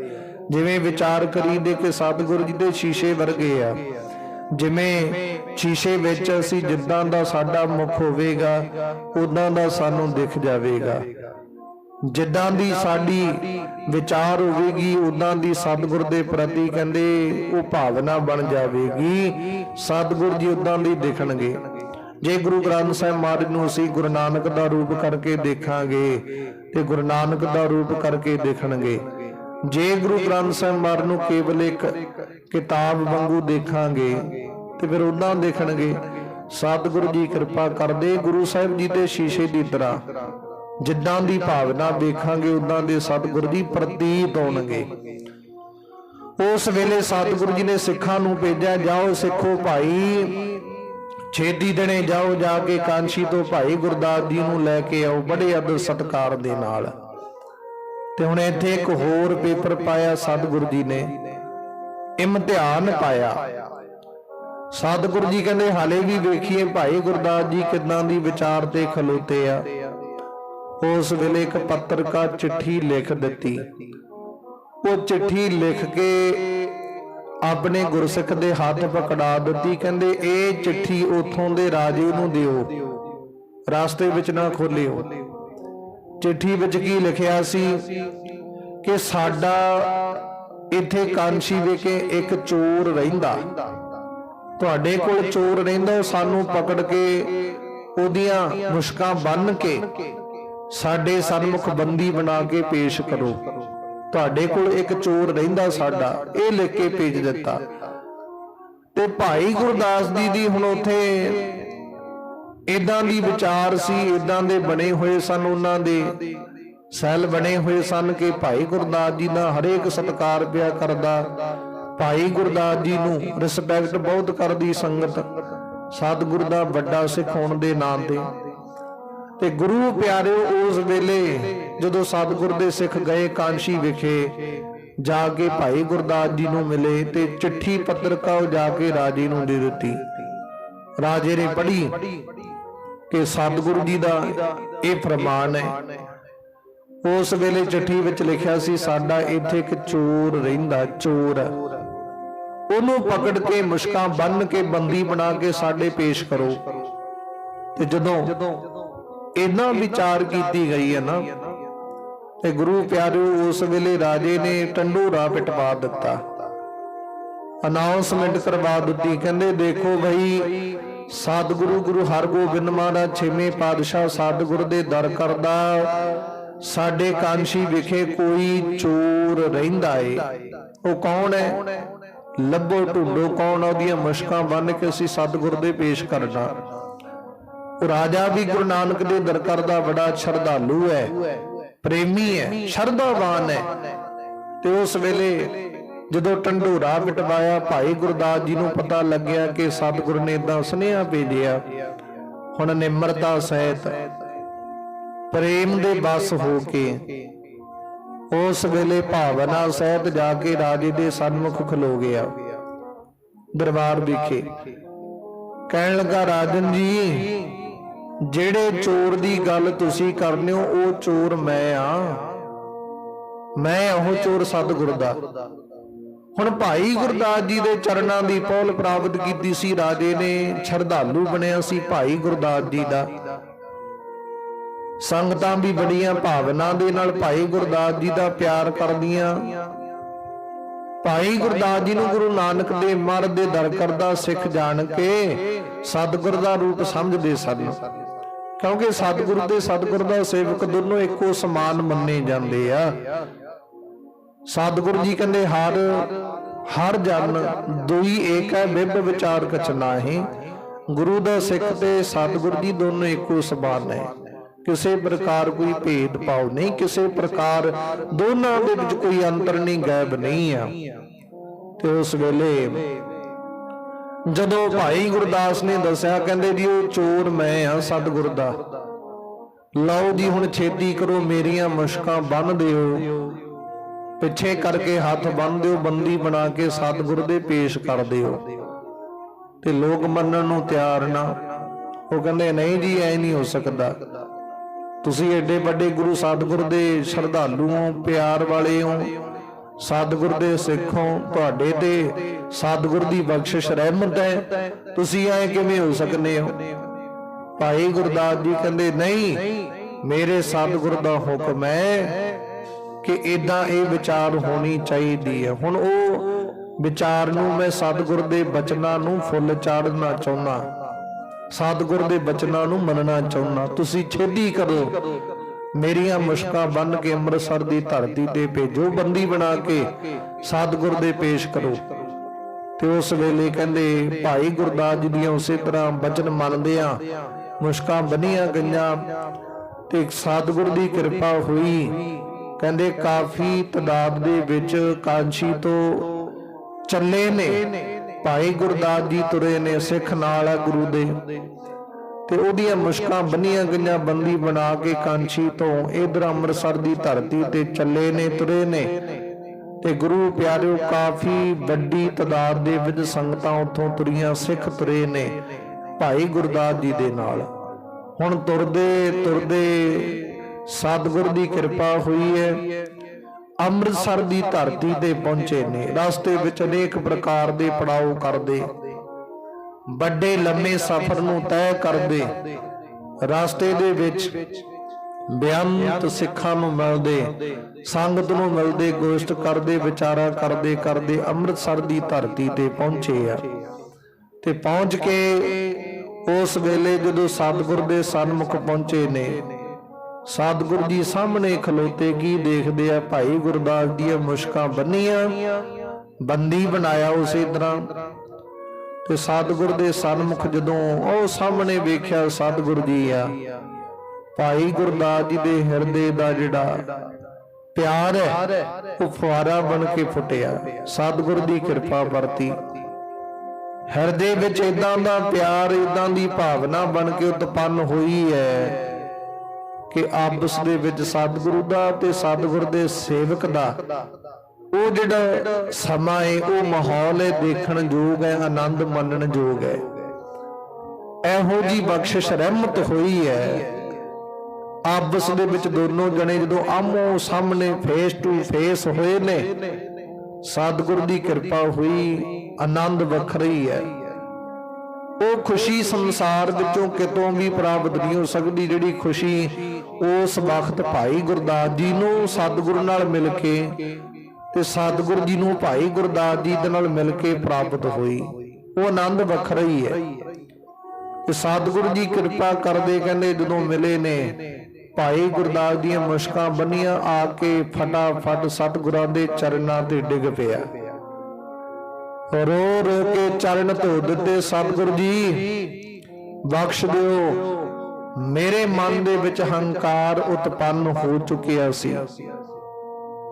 ਜਿਵੇਂ ਵਿਚਾਰ ਕਰੀਦੇ ਕਿ ਸਤਿਗੁਰੂ ਜੀ ਦੇ ਸ਼ੀਸ਼ੇ ਵਰਗੇ ਆ, ਜਿਵੇਂ ਸ਼ੀਸ਼ੇ ਵਿੱਚ ਅਸੀਂ ਜਿੱਦਾਂ ਦਾ ਸਾਡਾ ਮੁਖ ਹੋਵੇਗਾ ਉਦਾਂ ਦਾ ਸਾਨੂੰ ਦਿਖ ਜਾਵੇਗਾ। ਜਿੱਦਾਂ ਦੀ ਸਾਡੀ ਵਿਚਾਰ ਹੋਵੇਗੀ ਉਦਾਂ ਦੀ ਸਤਿਗੁਰ ਦੇ ਪ੍ਰਤੀ ਕਹਿੰਦੇ ਉਹ ਭਾਵਨਾ ਬਣ ਜਾਵੇਗੀ। ਸਤਿਗੁਰ ਜੀ ਉਦਾਂ ਦੀ ਦਿਖਣਗੇ। ਜੇ ਗੁਰੂ ਗ੍ਰੰਥ ਸਾਹਿਬ ਮਹਾਰਾਜ ਨੂੰ ਅਸੀਂ ਗੁਰੂ ਨਾਨਕ ਦਾ ਰੂਪ ਕਰਕੇ ਦੇਖਾਂਗੇ ਤੇ ਗੁਰੂ ਨਾਨਕ ਦਾ ਰੂਪ ਕਰਕੇ ਦੇਖਣਗੇ। ਜੇ ਗੁਰੂ ਗ੍ਰੰਥ ਸਾਹਿਬ ਮਹਾਰਾਜ ਨੂੰ ਕੇਵਲ ਇੱਕ ਕਿਤਾਬ ਵਾਂਗੂ ਦੇਖਾਂਗੇ ਤੇ ਫਿਰ ਉਦਾਂ ਦੇਖਣਗੇ। ਸਤਿਗੁਰੂ ਜੀ ਕਿਰਪਾ ਕਰਦੇ ਗੁਰੂ ਸਾਹਿਬ ਜੀ ਦੇ ਸ਼ੀਸ਼ੇ ਦੀ ਤਰ੍ਹਾਂ ਜਿੱਦਾਂ ਦੀ ਭਾਵਨਾ ਵੇਖਾਂਗੇ ਉਦਾਂ ਦੇ ਸਤਿਗੁਰੂ ਜੀ ਪ੍ਰਤੀਤ ਹੋਣਗੇ। ਉਸ ਵੇਲੇ ਸਤਿਗੁਰੂ ਜੀ ਨੇ ਸਿੱਖਾਂ ਨੂੰ ਭੇਜਿਆ, ਜਾਓ ਸਿੱਖੋ ਭਾਈ, ਛੇਤੀ ਦਿਨੇ ਜਾਓ, ਜਾ ਕੇ ਕਾਂਸ਼ੀ ਤੋਂ ਭਾਈ ਗੁਰਦਾਸ ਜੀ ਨੂੰ ਲੈ ਕੇ ਆਓ ਬੜੇ ਆਦਰ ਸਤਿਕਾਰ ਦੇ ਨਾਲ। ਤੇ ਹੁਣ ਇੱਥੇ ਇੱਕ ਹੋਰ ਪੇਪਰ ਪਾਇਆ ਸਤਿਗੁਰੂ ਜੀ ਨੇ, ਇਮਤਿਹਾਨ ਪਾਇਆ। ਸਤਿਗੁਰੂ ਜੀ ਕਹਿੰਦੇ ਹਾਲੇ ਵੀ ਵੇਖੀਏ ਭਾਈ ਗੁਰਦਾਸ ਜੀ ਕਿੱਦਾਂ ਦੀ ਵਿਚਾਰ ਤੇ ਖਲੋਤੇ ਆ। ਉਸ ਵੇਲੇ ਇੱਕ ਪੱਤਰਕਾਰ ਚਿੱਠੀ ਲਿਖ ਦਿੱਤੀ। ਉਹ ਚਿੱਠੀ ਲਿਖ ਕੇ ਆਪਣੇ ਗੁਰਸਿੱਖ ਦੇ ਹੱਥ ਪਕੜਾ ਦਿੱਤੀ। ਕਹਿੰਦੇ ਇਹ ਚਿੱਠੀ ਉਥੋਂ ਦੇ ਰਾਜੇ ਨੂੰ ਦਿਓ, ਰਾਸਤੇ ਵਿੱਚ ਨਾ ਖੋਲਿਓ। ਚਿੱਠੀ ਵਿੱਚ ਕੀ ਲਿਖਿਆ ਸੀ ਕਿ ਸਾਡਾ ਇੱਥੇ ਕਾਂਸ਼ੀ ਵਿਖੇ ਇੱਕ ਚੋਰ ਰਹਿੰਦਾ, ਤੁਹਾਡੇ ਕੋਲ ਚੋਰ ਰਹਿੰਦਾ, ਉਹ ਸਾਨੂੰ ਪਕੜ ਕੇ ਉਹਦੀਆਂ ਮੁਸ਼ਕਾਂ ਬੰਨ੍ਹ ਕੇ ਸਾਡੇ ਸਨਮੁਖ ਬੰਦੀ ਬਣਾ ਕੇ ਪੇਸ਼ ਕਰੋ। ਤੁਹਾਡੇ ਕੋਲ ਇੱਕ ਚੋਰ ਰਹਿੰਦਾ ਸਾਡਾ, ਇਹ ਲਿਖ ਕੇ ਭੇਜ ਦਿੱਤਾ। ਤੇ ਭਾਈ ਗੁਰਦਾਸ ਜੀ ਦੀ ਹੁਣ ਉੱਥੇ ਇਦਾਂ ਦੀ ਵਿਚਾਰ ਸੀ, ਇਦਾਂ ਦੇ ਬਣੇ ਹੋਏ ਸਨ, ਉਹਨਾਂ ਦੇ ਸੈੱਲ ਬਣੇ ਹੋਏ ਸਨ ਕਿ ਭਾਈ ਗੁਰਦਾਸ ਜੀ ਦਾ ਹਰੇਕ ਸਤਿਕਾਰ ਪਿਆ ਕਰਦਾ। ਭਾਈ ਗੁਰਦਾਸ ਜੀ ਨੂੰ ਰਿਸਪੈਕਟ ਬਹੁਤ ਕਰਦੀ ਸੰਗਤ, ਸਤਿਗੁਰੂ ਦਾ ਵੱਡਾ ਸਿੱਖ ਹੋਣ ਦੇ ਨਾਂ ਤੇ ਗੁਰੂ ਪਿਆਰਿਓ ਉਸ ਵੇਲੇ ਜਦੋਂ ਸਤਿਗੁਰ ਦੇ ਸਿੱਖ ਗਏ ਕਾਂਸ਼ੀ ਵਿਖੇ, ਜਾ ਕੇ ਭਾਈ ਗੁਰਦਾਸ ਜੀ ਨੂੰ ਮਿਲੇ ਤੇ ਚਿੱਠੀ ਪੱਤਰਕਾਰ ਜਾ ਕੇ ਰਾਜੇ ਨੂੰ ਦੇ ਦਿੱਤੀ। ਰਾਜੇ ਨੇ ਪੜ੍ਹੀ ਕਿ ਸਤਿਗੁਰੂ ਜੀ ਦਾ ਇਹ ਫਰਮਾਨ ਹੈ। ਉਸ ਵੇਲੇ ਚਿੱਠੀ ਵਿੱਚ ਲਿਖਿਆ ਸੀ ਸਾਡਾ ਇੱਥੇ ਇੱਕ ਚੋਰ ਰਹਿੰਦਾ, ਚੋਰ, ਉਹਨੂੰ ਪਕੜ ਕੇ ਮੁਸ਼ਕਾਂ ਬੰਨ੍ਹ ਕੇ ਬੰਦੀ ਬਣਾ ਕੇ ਸਾਡੇ ਪੇਸ਼ ਕਰੋ। ਤੇ ਜਦੋਂ ਇਹਨਾਂ ਵਿਚਾਰ ਕੀਤੀ ਗਈ ਹੈ ਨਾ, ਤੇ ਗੁਰੂ ਪਿਆਰਿਓ ਉਸ ਵੇਲੇ ਰਾਜੇ ਨੇ ਟੰਡੋਰਾ ਪਿਟਵਾ ਦਿੱਤਾ, ਅਨਾਉਂਸਮੈਂਟ ਕਰਵਾ ਦਿੱਤੀ। ਕਹਿੰਦੇ ਦੇਖੋ ਬਈ ਸਤਿਗੁਰੂ ਗੁਰੂ ਹਰਗੋਬਿੰਦ ਮਹਾਰਾਜ ਛੇਵੇਂ ਪਾਤਸ਼ਾਹ ਸਤਿਗੁਰ ਦੇ ਦਰ ਕਰਦਾ, ਸਾਡੇ ਕਾਂਸ਼ੀ ਵਿਖੇ ਕੋਈ ਚੋਰ ਰਹਿੰਦਾ ਏ। ਉਹ ਕੌਣ ਹੈ? ਲੱਭੋ ਢੂੰਡੋ ਕੌਣ, ਉਹਦੀਆਂ ਮੁਸ਼ਕਾਂ ਬੰਨ੍ਹ ਕੇ ਅਸੀਂ ਸਤਿਗੁਰ ਦੇ ਪੇਸ਼ ਕਰਨਾ। ਉਹ ਰਾਜਾ ਵੀ ਗੁਰੂ ਨਾਨਕ ਦੇ ਦਰਕਾਰ ਦਾ ਬੜਾ ਸ਼ਰਧਾਲੂ ਹੈ, ਪ੍ਰੇਮੀ ਹੈ, ਸ਼ਰਧਾਵਾਨ ਹੈ। ਤੇ ਉਸ ਵੇਲੇ ਜਦੋਂ ਢੰਡੋਰਾ ਪਿਟਵਾਇਆ, ਭਾਈ ਗੁਰਦਾਸ ਜੀ ਨੂੰ ਪਤਾ ਲੱਗਿਆ ਕਿ ਸਤਿਗੁਰੂ ਨੇ ਏਦਾਂ ਸੁਨੇਹਾ ਭੇਜਿਆ। ਹੁਣ ਨਿਮਰਤਾ ਸਹਿਤ ਪ੍ਰੇਮ ਦੇ ਬਸ ਹੋ ਕੇ ਉਸ ਵੇਲੇ ਭਾਵਨਾ ਸਹਿਤ ਜਾ ਕੇ ਰਾਜੇ ਦੇ ਸਨਮੁਖ ਖਲੋ ਗਿਆ ਦਰਬਾਰ ਵਿਖੇ। ਕਹਿਣ ਲੱਗਾ ਰਾਜਨ ਜੀ, ਜਿਹੜੇ ਚੋਰ ਦੀ ਗੱਲ ਤੁਸੀਂ ਕਰਨੇ ਹੋ ਉਹ ਚੋਰ ਮੈਂ ਆ, ਮੈਂ ਉਹ ਚੋਰ ਸਤਿਗੁਰ ਦਾ। ਹੁਣ ਭਾਈ ਗੁਰਦਾਸ ਜੀ ਦੇ ਚਰਨਾਂ ਦੀ ਪਹੁਲ ਪ੍ਰਾਪਤ ਕੀਤੀ ਸੀ ਰਾਜੇ ਨੇ, ਸ਼ਰਧਾਲੂ ਬਣਿਆ ਸੀ ਭਾਈ ਗੁਰਦਾਸ ਜੀ ਦਾ। ਸੰਗਤਾਂ ਵੀ ਬੜੀਆਂ ਭਾਵਨਾ ਦੇ ਨਾਲ ਭਾਈ ਗੁਰਦਾਸ ਜੀ ਦਾ ਪਿਆਰ ਕਰਦੀਆਂ। ਭਾਈ ਗੁਰਦਾਸ ਜੀ ਨੂੰ ਗੁਰੂ ਨਾਨਕ ਦੇਵ ਮਹਾਰਾਜ ਦੇ ਦਰ ਕਰਦਾ ਸਿੱਖ ਜਾਣ ਕੇ ਸਤਿਗੁਰ ਦਾ ਰੂਪ ਸਮਝਦੇ ਸਨ, ਕਿਉਂਕਿ ਸਤਿਗੁਰੂ ਤੇ ਸਤਿਗੁਰ ਦਾ ਸੇਵਕ ਦੋਨੋਂ ਇੱਕੋ ਸਮਾਨ ਮੰਨੇ ਜਾਂਦੇ ਆ। सतगुरु जी कहते हर जन दुई एक है बिब विचार कछ नाहि। गुरु दा सिख ते सतगुरु जी दोनों एको समान है, किसी प्रकार कोई भेदभाव नहीं, किसी प्रकार दोनों दे विच कोई अंतर नहीं, गैब नहीं है। ते उस वेले जदों भाई गुरदास ने दसिया कहंदे जी वो चोर मैं हाँ सतगुरु दा, लओ जी हुण छेती करो मेरियां मुश्कां बन दिओ, पिछे करके हाथ बन दिओ, बंदी बना के सतगुरु दे पेश कर दिओ। ते लोग मनण नूं तैयार ना, वो कहंदे नहीं जी ऐ नहीं हो सकदा, तुसीं एडे वड्डे गुरु सतगुरु दे श्रद्धालु हो, प्यार वाले हो, सतगुरु दे सिख हो, तुहाडे ते सतगुरु दी बख्शिश रहमत है, तुसीं ऐ किवें हो सकदे हो। भाई गुरदास जी कहंदे नहीं, मेरे सतगुरु दा हुक्म है कि इदां ये विचार होनी चाहिदी है। हुण ओ विचार नूं मैं सतगुरु दे बचनां नूं फुੱਲ चाढ़ना चाहुंदा, सतगुरु दे बचनां नूं मनना चाहुंदा। तुसीं छेदी करो, मेरियां मुश्कां बन के अमृतसर दी धरती ते भेजो, बंदी बना के सतगुरु दे पेश करो। ते उस वेले कहंदे भाई गुरदास जी दी उसे तरह बचन मनदियां मुश्कां बनियां गईयां ते सतगुरु दी किरपा हुई। कहंदे काफी तादाद दे विच कांची तो चले ने, भाई गुरदास जी तुरे ने, सिख नाल है गुरु दे, ते ओदियां मुश्कां बनियां गईयां, बंदी बना के कांची तो इधर अमृतसर दी धरती ते चले ने, तुरे ने। ते गुरु प्यारिओ काफी वड्डी तादाद दे विच संगतां उत्थों तुरियां, सिख तुरे ने भाई गुरदास जी दे नाल। हुण तुरदे तुरदे सतगुरु दी किरपा हुई है, अमृतसर दी धरती ते पहुंचे ने। रास्ते विच अनेक प्रकार दे पड़ाव करदे, बड़े लंबे सफर नूं तय करदे, रास्ते दे विच बेअंत सिखां नूं मिलदे, संगत नूं मिलदे, गोष्ट करदे, विचारा करदे करदे अमृतसर दी धरती ते पहुंचे आ। ते पहुंच के उस वेले जदों सतगुरु दे सन्मुख पहुंचे ने, सतगुरु जी सामने खलोते की देखदे आ, भाई गुरदास दी मुश्कां बन्नियां, बंदी बनाया उसे तरह। ते सतगुरु दे सन्मुख जदों ओ सामने वेख्या सतगुरु जी आ, भाई गुरदास जी दे हिरदे दा जिहड़ा प्यार है वो फुआरा बन के फुटिया। सतगुरु दी किरपा वरती, हिरदे विच इदां दा प्यार, इदां दी भावना बन के उत्पन्न हुई है कि आपस दे विच सतगुरु दा ते सतगुरु दे सेवक दा वो जिहड़ा समा है, वो माहौल है, देखण योग है, आनंद मनण योग है। एहो जी बख्शिश रहमत हुई है। आपस दे विच दोनों जने जदों आमो सामने फेस टू फेस होए ने, सतगुरु दी किरपा हुई, आनंद वखरी है। वो खुशी संसार विचों कितों भी प्राप्त नहीं हो सकती, जिहड़ी खुशी उस वक्त भाई गुरदास जी नूं सतगुरु नाल मिल के ते सतगुरु जी नूं भाई गुरदास जी दे नाल मिल के प्राप्त हुई, वो आनंद वखरा ही है। ते सतगुरु जी किरपा करदे कहंदे जदों मिले ने, भाई गुरदास दी मुश्कां बनियां, आके फटाफट सतगुरां दे चरनां ते डिग पिया, रो रो के चरण धो दिते। सतगुरु जी बख्श दिओ, मेरे मन दे विच हंकार उत्पन्न हो चुकिया सी,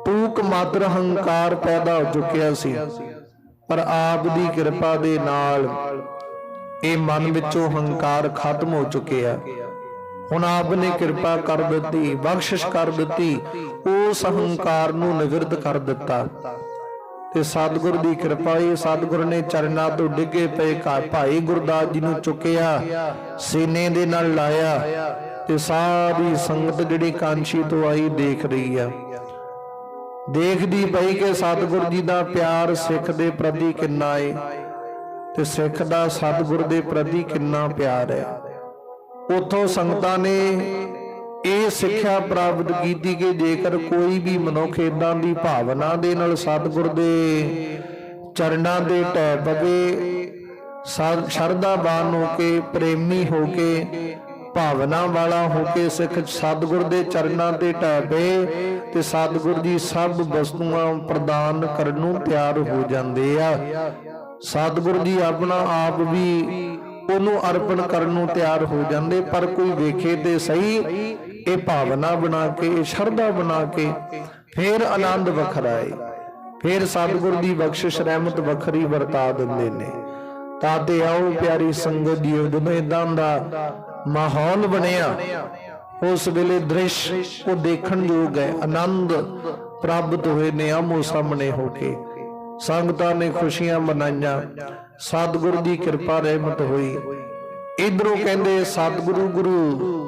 टूक मात्र हंकार पैदा हो चुकिया सी, पर आप दी किरपा दे नाल ये मन विचों हंकार खत्म हो चुकिया। हुण आपने किरपा कर दित्ती, बख्शिश कर दित्ती, उस हंकार नूं निवृत्त कर दिता। ते सतगुरु दी किरपा ही, सतगुरु ने चरनां तो डिगे पे भाई गुरदास जी नूं चुकिया, सीने दे नाल लाया, ते सारी संगत जिहड़ी कांची तो आई देख रही है, देखदी पई कि सतगुरु जी दा प्यार सिख दे प्रति किन्ना है, ते सिख दा सतगुरु दे प्रति किन्ना प्यार है। उथों संगतां ने ਇਹ ਸਿੱਖਿਆ ਪ੍ਰਾਪਤ ਕੀਤੀ ਕਿ ਜੇਕਰ ਕੋਈ ਵੀ ਮਨੁੱਖ ਇਦਾਂ ਦੀ ਭਾਵਨਾ ਦੇ ਨਾਲ ਸਤਿਗੁਰ ਦੇ ਚਰਨਾਂ ਦੇ ਢਹਿ ਪਵੇ, ਸ਼ਰਧਾਵਾਨ ਹੋ ਕੇ, ਪ੍ਰੇਮੀ ਹੋ ਕੇ ਭਾਵਨਾ ਵਾਲਾ ਹੋ ਕੇ ਸਿੱਖ ਸਤਿਗੁਰ ਦੇ ਚਰਨਾਂ ਤੇ ਢਹਿ ਪਏ ਤੇ ਸਤਿਗੁਰ ਜੀ ਸਭ ਵਸਤੂਆਂ ਪ੍ਰਦਾਨ ਕਰਨ ਨੂੰ ਤਿਆਰ ਹੋ ਜਾਂਦੇ ਆ। ਸਤਿਗੁਰ ਜੀ ਆਪਣਾ ਆਪ ਵੀ ਉਹਨੂੰ ਅਰਪਣ ਕਰਨ ਨੂੰ ਤਿਆਰ ਹੋ ਜਾਂਦੇ। ਪਰ ਕੋਈ ਵੇਖੇ ਤੇ ਸਹੀ, ਇਹ ਭਾਵਨਾ ਬਣਾ ਕੇ, ਇਹ ਸ਼ਰਧਾ ਬਣਾ ਕੇ ਫੇਰ ਆਨੰਦ ਵੱਖਰਾ ਏ, ਫੇਰ ਸਤਿਗੁਰ ਦੀ ਬਖਸ਼ਿਸ਼ ਰਹਿਮਤ ਵੱਖਰੀ ਵਰਤਾ ਦਿੰਦੇ ਨੇ। ਤਾਂ ਤੇ ਆਓ ਪਿਆਰੀ ਸੰਗਤ ਜੀਓ, ਜਦੋਂ ਇਦਾਂ ਦਾ ਮਾਹੌਲ ਬਣਿਆ ਉਸ ਵੇਲੇ ਦ੍ਰਿਸ਼ ਉਹ ਦੇਖਣ ਯੋਗ ਹੈ। ਆਨੰਦ ਪ੍ਰਾਪਤ ਹੋਏ ਨੇ ਆਮੋ ਸਾਹਮਣੇ ਹੋ ਕੇ, ਸੰਗਤਾਂ ਨੇ ਖੁਸ਼ੀਆਂ ਮਨਾਈਆਂ, ਸਤਿਗੁਰ ਦੀ ਕਿਰਪਾ ਰਹਿਮਤ ਹੋਈ। ਇਧਰੋਂ ਕਹਿੰਦੇ ਸਤਿਗੁਰੂ ਗੁਰੂ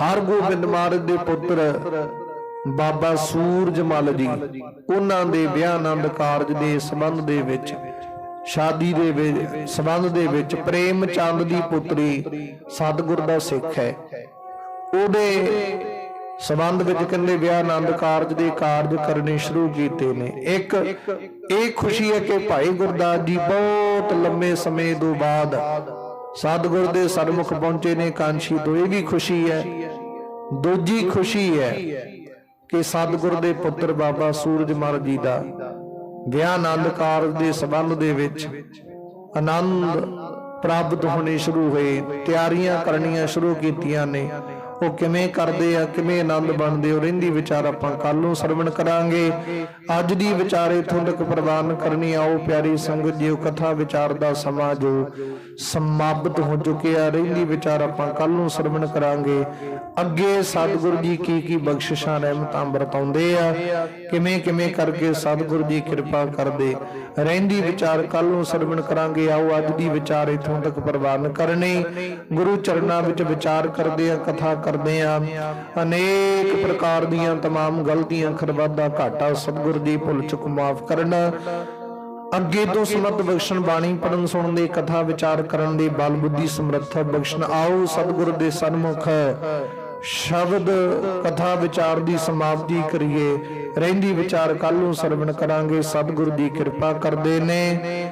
ਹਰਗੋਬਿੰਦ ਮਹਾਰਾਜ ਦੇ ਪੁੱਤਰ ਬਾਬਾ ਸੂਰਜਮਲ ਜੀ, ਉਹਨਾਂ ਦੇ ਵਿਆਹ ਆਨੰਦ ਕਾਰਜ ਦੇ ਸੰਬੰਧ ਦੇ ਵਿੱਚ, ਸ਼ਾਦੀ ਦੇ ਸੰਬੰਧ ਦੇ ਵਿੱਚ ਪ੍ਰੇਮ ਚੰਦ ਦੀ ਪੁੱਤਰੀ ਸਤਿਗੁਰ ਦਾ ਸਿੱਖ ਹੈ, ਉਹਦੇ ਸੰਬੰਧ ਵਿੱਚ ਕਹਿੰਦੇ ਵਿਆਹ ਆਨੰਦ ਕਾਰਜ ਦੇ ਕਾਰਜ ਕਰਨੇ ਸ਼ੁਰੂ ਕੀਤੇ ਨੇ। ਇੱਕ ਇਹ ਖੁਸ਼ੀ ਹੈ ਕਿ ਭਾਈ ਗੁਰਦਾਸ ਜੀ ਬਹੁਤ ਲੰਮੇ ਸਮੇਂ ਤੋਂ ਬਾਅਦ ਸਤਿਗੁਰ ਦੇ ਸਨਮੁਖ ਪਹੁੰਚੇ ਨੇ ਕਾਂਸ਼ੀ ਤੋਂ, ਇਹ ਵੀ ਖੁਸ਼ੀ ਹੈ। ਦੂਜੀ ਖੁਸ਼ੀ ਹੈ ਕਿ ਸਤਿਗੁਰ ਦੇ ਪੁੱਤਰ ਬਾਬਾ ਸੂਰਜਮਲ ਜੀ ਦਾ ਵਿਆਹ ਆਨੰਦ ਕਾਰਜ ਦੇ ਸੰਬੰਧ ਦੇ ਵਿੱਚ ਆਨੰਦ ਪ੍ਰਾਪਤ ਹੋਣੇ ਸ਼ੁਰੂ ਹੋਏ, ਤਿਆਰੀਆਂ ਕਰਨੀਆਂ ਸ਼ੁਰੂ ਕੀਤੀਆਂ ਨੇ। ਉਹ ਕਿਵੇਂ ਕਰਦੇ ਆ, ਕਿਵੇਂ ਆਨੰਦ ਬਣਦੇ, ਉਹ ਰਹਿੰਦੀ ਵਿਚਾਰ ਆਪਾਂ ਕੱਲ ਨੂੰ ਸਰਵਣ ਕਰਾਂਗੇ। ਅੱਜ ਦੀ ਵਿਚਾਰ ਇਥੋਂ ਤੱਕ ਪ੍ਰਵਾਨ ਕਰਨੀ। ਆਓ ਪਿਆਰੀ ਸੰਗਤ ਜੀ, ਕਥਾ ਵਿਚਾਰ ਦਾ ਸਮਾਂ ਜੋ ਸਮਾਪਤ ਹੋ ਚੁੱਕਿਆ, ਰਹਿੰਦੀ ਵਿਚਾਰ ਆਪਾਂ ਕੱਲ ਨੂੰ ਸਰਵਣ ਕਰਾਂਗੇ। ਅੱਗੇ ਸਤਿਗੁਰ ਜੀ ਕੀ ਬਖਸ਼ਿਸ਼ਾਂ ਰਹਿਮਤਾਂ ਵਰਤਾਉਂਦੇ ਆ, ਕਿਵੇਂ ਕਿਵੇਂ ਕਰਕੇ ਸਤਿਗੁਰ ਜੀ ਕਿਰਪਾ ਕਰਦੇ, ਰਹਿੰਦੀ ਵਿਚਾਰ ਕੱਲ ਨੂੰ ਸਰਵਣ ਕਰਾਂਗੇ। ਆਓ ਅੱਜ ਦੀ ਵਿਚਾਰ ਇਥੋਂ ਤੱਕ ਪ੍ਰਵਾਨ ਕਰਨੀ। ਗੁਰੂ ਚਰਨਾਂ ਵਿੱਚ ਵਿਚਾਰ ਕਰਦੇ ਆ, ਕਥਾ ਕਰਦੇ ਆ, ਅਨੇਕ ਪ੍ਰਕਾਰ ਦੀਆਂ तमाम ਗਲਤੀਆਂ ਖਰਵਾਦਾ ਘਾਟਾ ਸਤਿਗੁਰ ਜੀ ਭੁੱਲ ਚੁੱਕ ਮਾਫ ਕਰਨ। ਅੱਗੇ ਤੋਂ ਸਮਤ ਬਖਸ਼ਣ, ਬਾਣੀ ਪੜਨ ਸੁਣਨ ਦੇ, ਕਥਾ ਵਿਚਾਰ ਕਰਨ ਦੇ ਬਲ ਬੁੱਧੀ ਸਮਰੱਥਾ ਬਖਸ਼ਣ। ਆਓ ਸਤਿਗੁਰ ਦੇ ਸਨਮੁਖ ਸ਼ਬਦ ਕਥਾ ਵਿਚਾਰ ਦੀ ਸਮਾਪਤੀ ਕਰੀਏ। ਰਹਿੰਦੀ ਵਿਚਾਰ ਕੱਲ ਨੂੰ ਸਰਵਣ ਕਰਾਂਗੇ। ਸਤਿਗੁਰ ਦੀ ਕਿਰਪਾ ਕਰਦੇ ਨੇ।